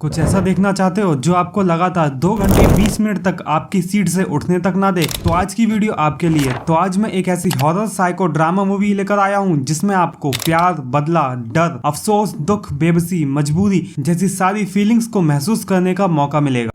कुछ ऐसा देखना चाहते हो जो आपको लगातार 2 घंटे 20 मिनट तक आपकी सीट से उठने तक ना दे, तो आज की वीडियो आपके लिए। तो आज मैं एक ऐसी हॉरर साइको ड्रामा मूवी लेकर आया हूँ जिसमें आपको प्यार, बदला, डर, अफसोस, दुख, बेबसी, मजबूरी जैसी सारी फीलिंग्स को महसूस करने का मौका मिलेगा।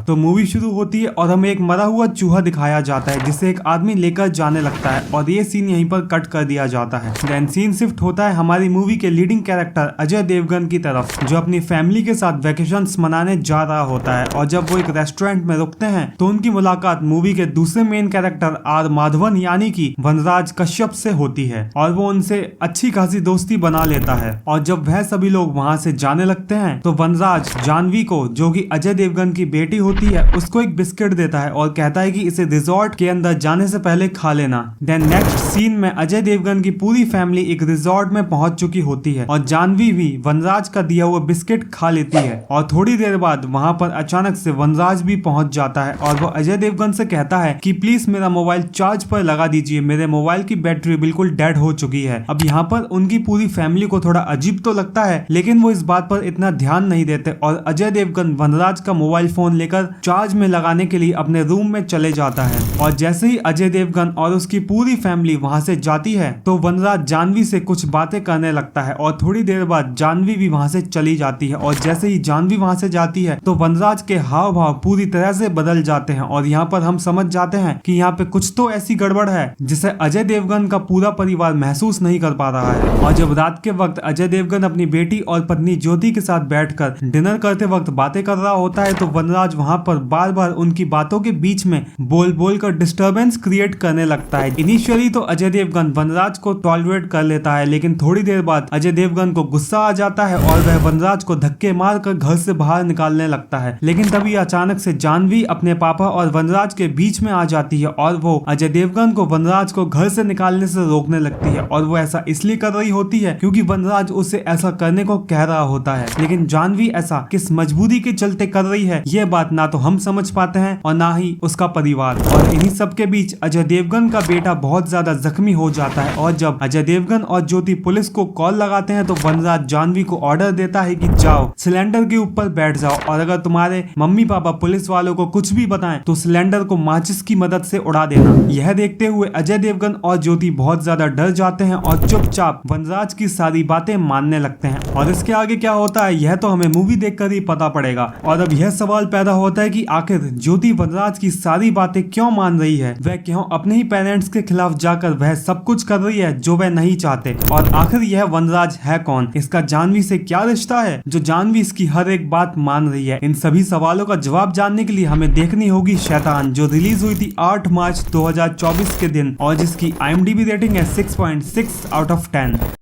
तो मूवी शुरू होती है और हमें एक मरा हुआ चूहा दिखाया जाता है जिसे एक आदमी लेकर जाने लगता है और ये सीन यहीं पर कट कर दिया जाता है। देन सीन शिफ्ट होता है हमारी मूवी के लीडिंग कैरेक्टर अजय देवगन की तरफ, जो अपनी फैमिली के साथ वेकेशंस मनाने जा रहा होता है। और जब वो एक रेस्टोरेंट में रुकते हैं तो उनकी मुलाकात मूवी के दूसरे मेन कैरेक्टर आर माधवन यानी कि वनराज कश्यप से होती है और वो उनसे अच्छी खासी दोस्ती बना लेता है। और जब वह सभी लोग वहाँ से जाने लगते हैं तो वनराज जानवी को, जो कि अजय देवगन की बेटी होती है, उसको एक बिस्किट देता है और कहता है कि इसे रिजॉर्ट के अंदर जाने से पहले खा लेना। देन नेक्स्ट सीन में अजय देवगन की पूरी फैमिली एक रिजॉर्ट में पहुंच चुकी होती है और जानवी भी वनराज का दिया हुआ बिस्किट खा लेती है। और थोड़ी देर बाद वहां पर अचानक से वनराज भी पहुंच जाता है और वो अजय देवगन से कहता है कि प्लीज मेरा मोबाइल चार्ज पर लगा दीजिए, मेरे मोबाइल की बैटरी बिल्कुल डेड हो चुकी है। अब यहाँ पर उनकी पूरी फैमिली को थोड़ा अजीब तो लगता है, लेकिन वो इस बात पर इतना ध्यान नहीं देते और अजय देवगन वनराज का मोबाइल फोन लेकर चार्ज में लगाने के लिए अपने रूम में चले जाता है। और जैसे ही अजय देवगन और उसकी पूरी फैमिली वहां से जाती है तो वनराज जानवी से कुछ बातें करने लगता है और थोड़ी देर बाद जानवी भी वहां से चली जाती है। और जैसे ही जानवी वहां से जाती है तो वनराज के हाव भाव पूरी तरह से बदल जाते हैं और यहाँ पर हम समझ जाते हैं कि यहाँ पे कुछ तो ऐसी गड़बड़ है जिसे अजय देवगन का पूरा परिवार महसूस नहीं कर पा रहा है। और जब रात के वक्त अजय देवगन अपनी बेटी और पत्नी ज्योति के साथ बैठकर डिनर करते वक्त बातें कर रहा होता है तो वनराज वहां पर बार बार उनकी बातों के बीच में बोल बोल कर डिस्टरबेंस क्रिएट करने लगता है। इनिशियली तो अजय देवगन वनराज को टॉलरेट कर लेता है, लेकिन थोड़ी देर बाद अजय देवगन को गुस्सा आ जाता है और वह वनराज को धक्के मार कर घर से बाहर निकालने लगता है। लेकिन तभी अचानक से जानवी अपने पापा और वनराज के बीच में आ जाती है और वो अजय देवगन को वनराज को घर से निकालने से रोकने लगती है। और वो ऐसा इसलिए कर रही होती है क्योंकि वनराज उसे ऐसा करने को कह रहा होता है, लेकिन जानवी ऐसा किस मजबूरी के चलते कर रही है ये बात ना तो हम समझ पाते हैं और ना ही उसका परिवार। और इन्हीं सब के बीच अजय देवगन का बेटा बहुत ज्यादा जख्मी हो जाता है और जब अजय देवगन और ज्योति पुलिस को कॉल लगाते हैं तो वनराज जानवी को ऑर्डर देता है कि जाओ सिलेंडर के ऊपर बैठ जाओ और अगर तुम्हारे मम्मी पापा पुलिस वालों को कुछ भी बताएं तो सिलेंडर को माचिस की मदद से उड़ा देना। यह देखते हुए अजय देवगन और ज्योति बहुत ज्यादा डर जाते हैं और चुपचाप वनराज की सारी बातें मानने लगते हैं। और इसके आगे क्या होता है यह तो हमें मूवी देखकर ही पता पड़ेगा। और अब यह सवाल पैदा होता है कि आखिर ज्योति वनराज की सारी बातें क्यों मान रही है, वह क्यों अपने ही पेरेंट्स के खिलाफ जाकर वह सब कुछ कर रही है जो वह नहीं चाहते। और आखिर यह वनराज है कौन, इसका जानवी से क्या रिश्ता है जो जानवी इसकी हर एक बात मान रही है। इन सभी सवालों का जवाब जानने के लिए हमें देखनी होगी शैतान, जो रिलीज हुई थी 8 मार्च 2024 के दिन और जिसकी IMDb रेटिंग है 6.6 आउट ऑफ 10।